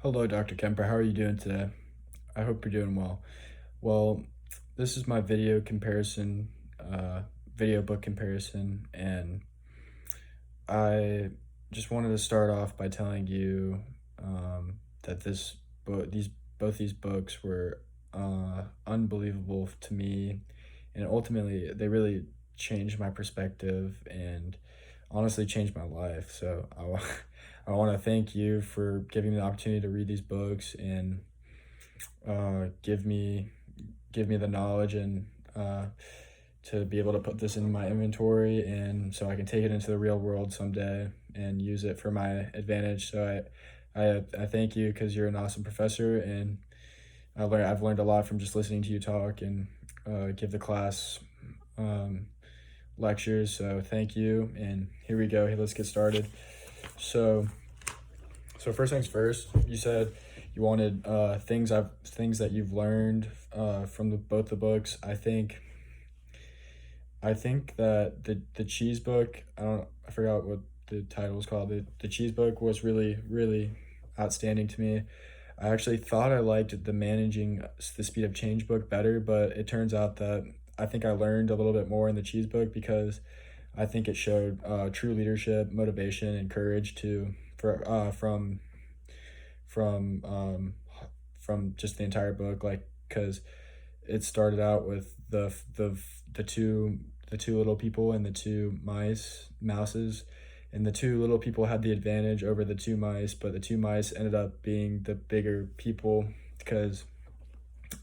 Hello, Dr. Kemper. How are you doing today? I hope you're doing well. Well, this is my video book comparison, and I just wanted to start off by telling you that both these books were unbelievable to me, and ultimately they really changed my perspective and honestly changed my life. So I want to thank you for giving me the opportunity to read these books and uh, give me give me the knowledge and to be able to put this in my inventory and so I can take it into the real world someday and use it for my advantage. So I thank you because you're an awesome professor, and I've learned a lot from just listening to you talk and give the class um, lectures. So thank you, and here we go. Hey, let's get started. So first things first, you said you wanted things that you've learned from both the books. I think that the cheese book, I forgot what the title was called. The cheese book was really outstanding to me. I actually thought I liked the managing the speed of change book better, but it turns out that I think I learned a little bit more in the cheese book because I think it showed true leadership, motivation, and courage to for from from just the entire book, like because it started out with the two little people and the two mouses, and the two little people had the advantage over the two mice, but the two mice ended up being the bigger people because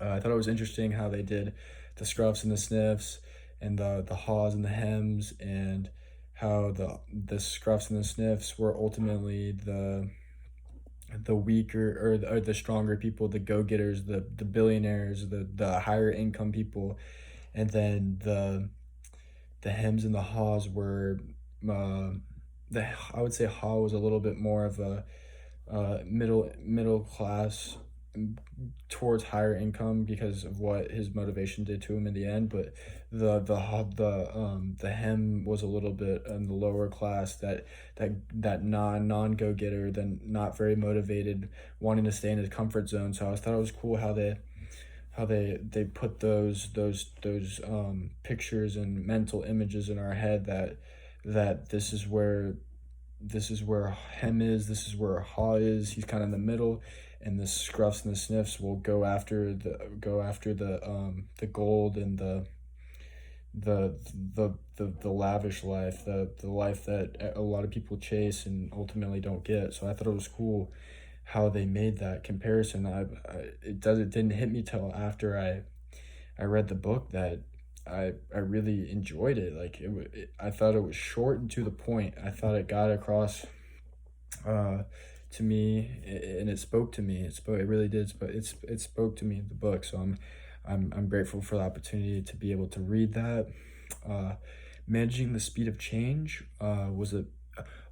I thought it was interesting how they did the scruffs and the sniffs and the haws and the hems, and how the scruffs and the sniffs were ultimately the weaker or the stronger people, the go-getters, the billionaires, the higher income people, and then the hems and the haws were uh, the I would say haw was a little bit more of a middle class, towards higher income because of what his motivation did to him in the end, but the hem was a little bit in the lower class, that non go getter, then not very motivated, wanting to stay in his comfort zone. So I thought it was cool how they put those pictures and mental images in our head that this is where hem is, this is where haw is. He's kind of in the middle, and the scruffs and the sniffs will go after the gold and the lavish life, the life that a lot of people chase and ultimately don't get. So I thought it was cool how they made that comparison. It didn't hit me till after I read the book that I really enjoyed it. Like I thought it was short and to the point. I thought it got across uh, to me, and it spoke to me. It really did. But it spoke to me in the book. So I'm grateful for the opportunity to be able to read that. Uh, Managing the speed of change was a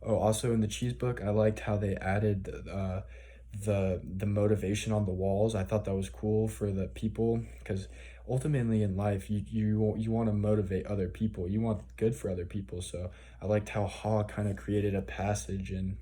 oh, also in the cheese book. I liked how they added the motivation on the walls. I thought that was cool for the people because ultimately in life you want to motivate other people. You want good for other people. So I liked how Haw kind of created a passage and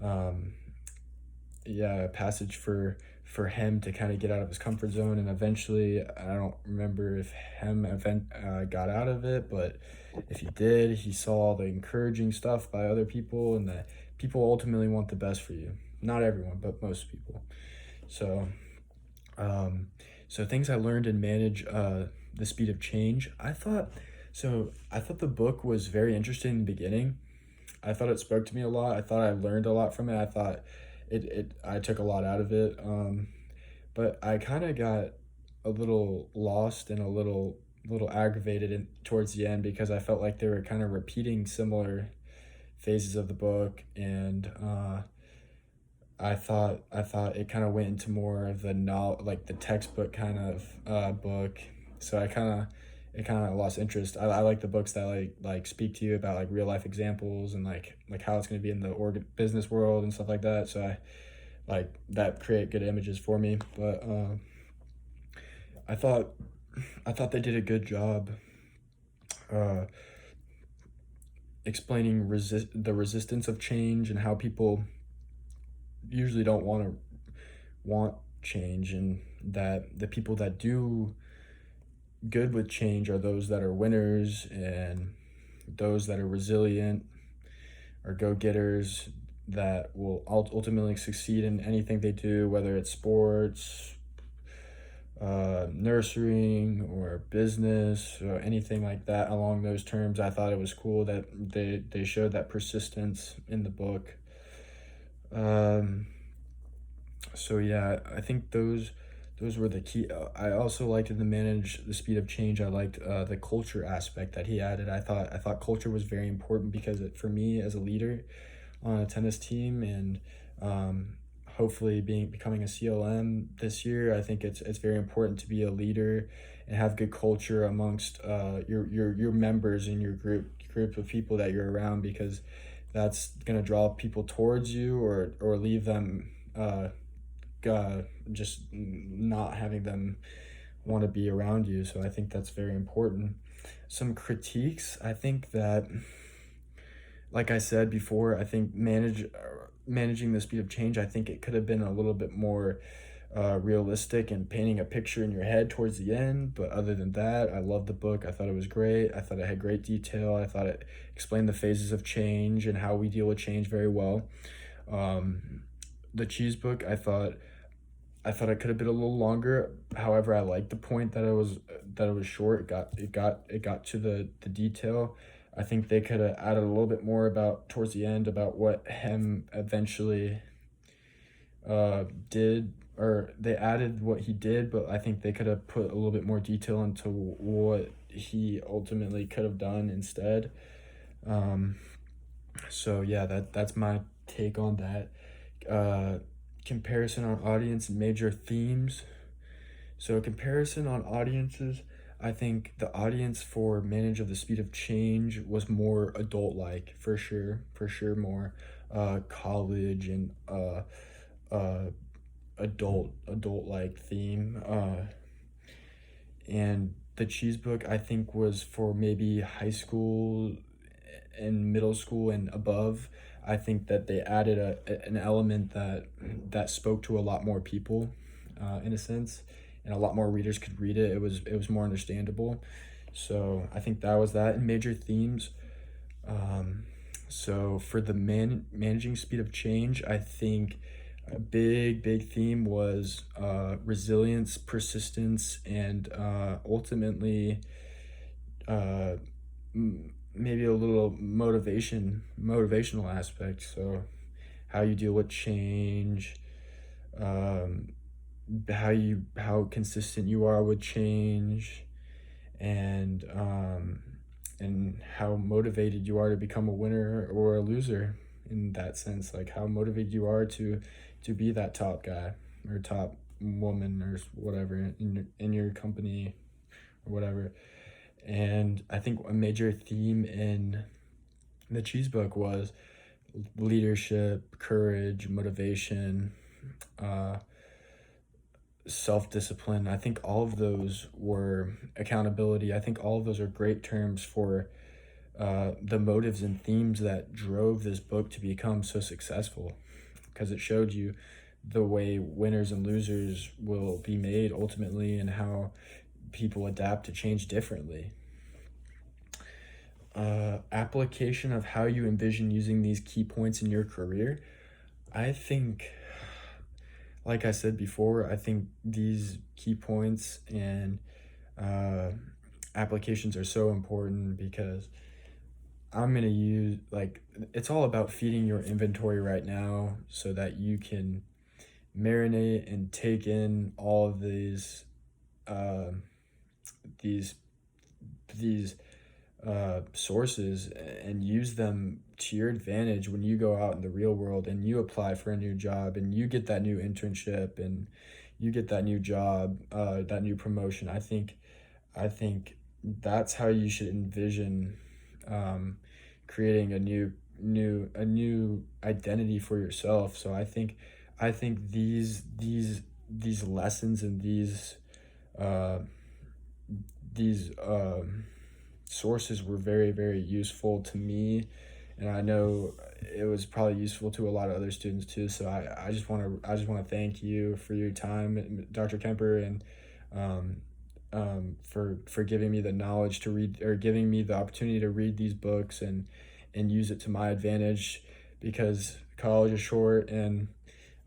um, yeah, a passage for him to kind of get out of his comfort zone, and eventually I don't remember if got out of it, but if he did, he saw all the encouraging stuff by other people, and that people ultimately want the best for you. Not everyone, but most people. So um, things I learned and manage the speed of change. I thought the book was very interesting in the beginning. I thought it spoke to me a lot. I thought I learned a lot from it. I thought I took a lot out of it. But I kind of got a little lost and a little aggravated towards the end because I felt like they were kind of repeating similar phases of the book, and I thought it kind of went into more of the no like the textbook kind of book. So it kind of lost interest. I like the books that like speak to you about like real life examples and like how it's going to be in the business world and stuff like that. So I like that create good images for me. But I thought I thought they did a good job uh, explaining the resistance of change and how people usually don't want to want change, and that the people that do good with change are those that are winners, and those that are resilient or go-getters that will ultimately succeed in anything they do, whether it's sports, nurturing, or business, or anything like that along those terms. I thought it was cool that they showed that persistence in the book. Um, so yeah, I think those were the key. I also liked in the Manage the Speed of Change. I liked the culture aspect that he added. I thought culture was very important because for me as a leader on a tennis team, and um, hopefully becoming a CLM this year, I think it's very important to be a leader and have good culture amongst your members in your group of people that you're around, because that's gonna draw people towards you, or leave them uh, just not having them want to be around you. So I think that's very important. Some critiques, I think that, like I said before, I think managing the speed of change, I think it could have been a little bit more realistic and painting a picture in your head towards the end. But other than that, I loved the book. I thought it was great. I thought it had great detail. I thought it explained the phases of change and how we deal with change very well. Um, the Cheese book, I thought it could have been a little longer. However, I liked the point that it was short. It got to the detail. I think they could have added a little bit more about towards the end about what him eventually did, or they added what he did, but I think they could have put a little bit more detail into what he ultimately could have done instead. Um, so yeah, that's my take on that. Uh, Comparison on audience and major themes. So, comparison on audiences, I think the audience for Manage of the Speed of Change was more adult like, for sure, more college and uh, adult like theme. And the Cheese book, I think, was for maybe high school and middle school and above. I think that they added an element that spoke to a lot more people, in a sense, and a lot more readers could read it. It was more understandable. So I think that was that. And major themes. Um, so for the managing speed of change, I think a big theme was resilience, persistence, and ultimately uh, maybe a little motivational aspect. So how you deal with change, um, how consistent you are with change, and how motivated you are to become a winner or a loser, in that sense, like how motivated you are to be that top guy or top woman or whatever in your company or whatever. And I think a major theme in the Cheese book was leadership, courage, motivation, uh, self discipline. I think all of those were accountability. I think all of those are great terms for the motives and themes that drove this book to become so successful, because it showed you the way winners and losers will be made ultimately, and how people adapt to change differently. Application of how you envision using these key points in your career. I think, like I said before, I think these key points and uh, applications are so important, because I'm going to use, like, it's all about feeding your inventory right now so that you can marinate and take in all of uh, these, these sources, and use them to your advantage when you go out in the real world and you apply for a new job and you get that new internship and you get that new job, that new promotion. I think that's how you should envision um, creating a new identity for yourself. So I think these lessons and uh, these sources were very useful to me, and I know it was probably useful to a lot of other students too. So I just want to thank you for your time, Dr. Kemper, and um, for giving me the knowledge to read, or giving me the opportunity to read these books and use it to my advantage, because college is short and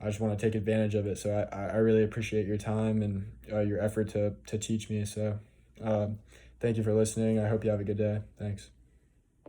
I just want to take advantage of it. So I really appreciate your time and your effort to teach me. So thank you for listening. I hope you have a good day. Thanks.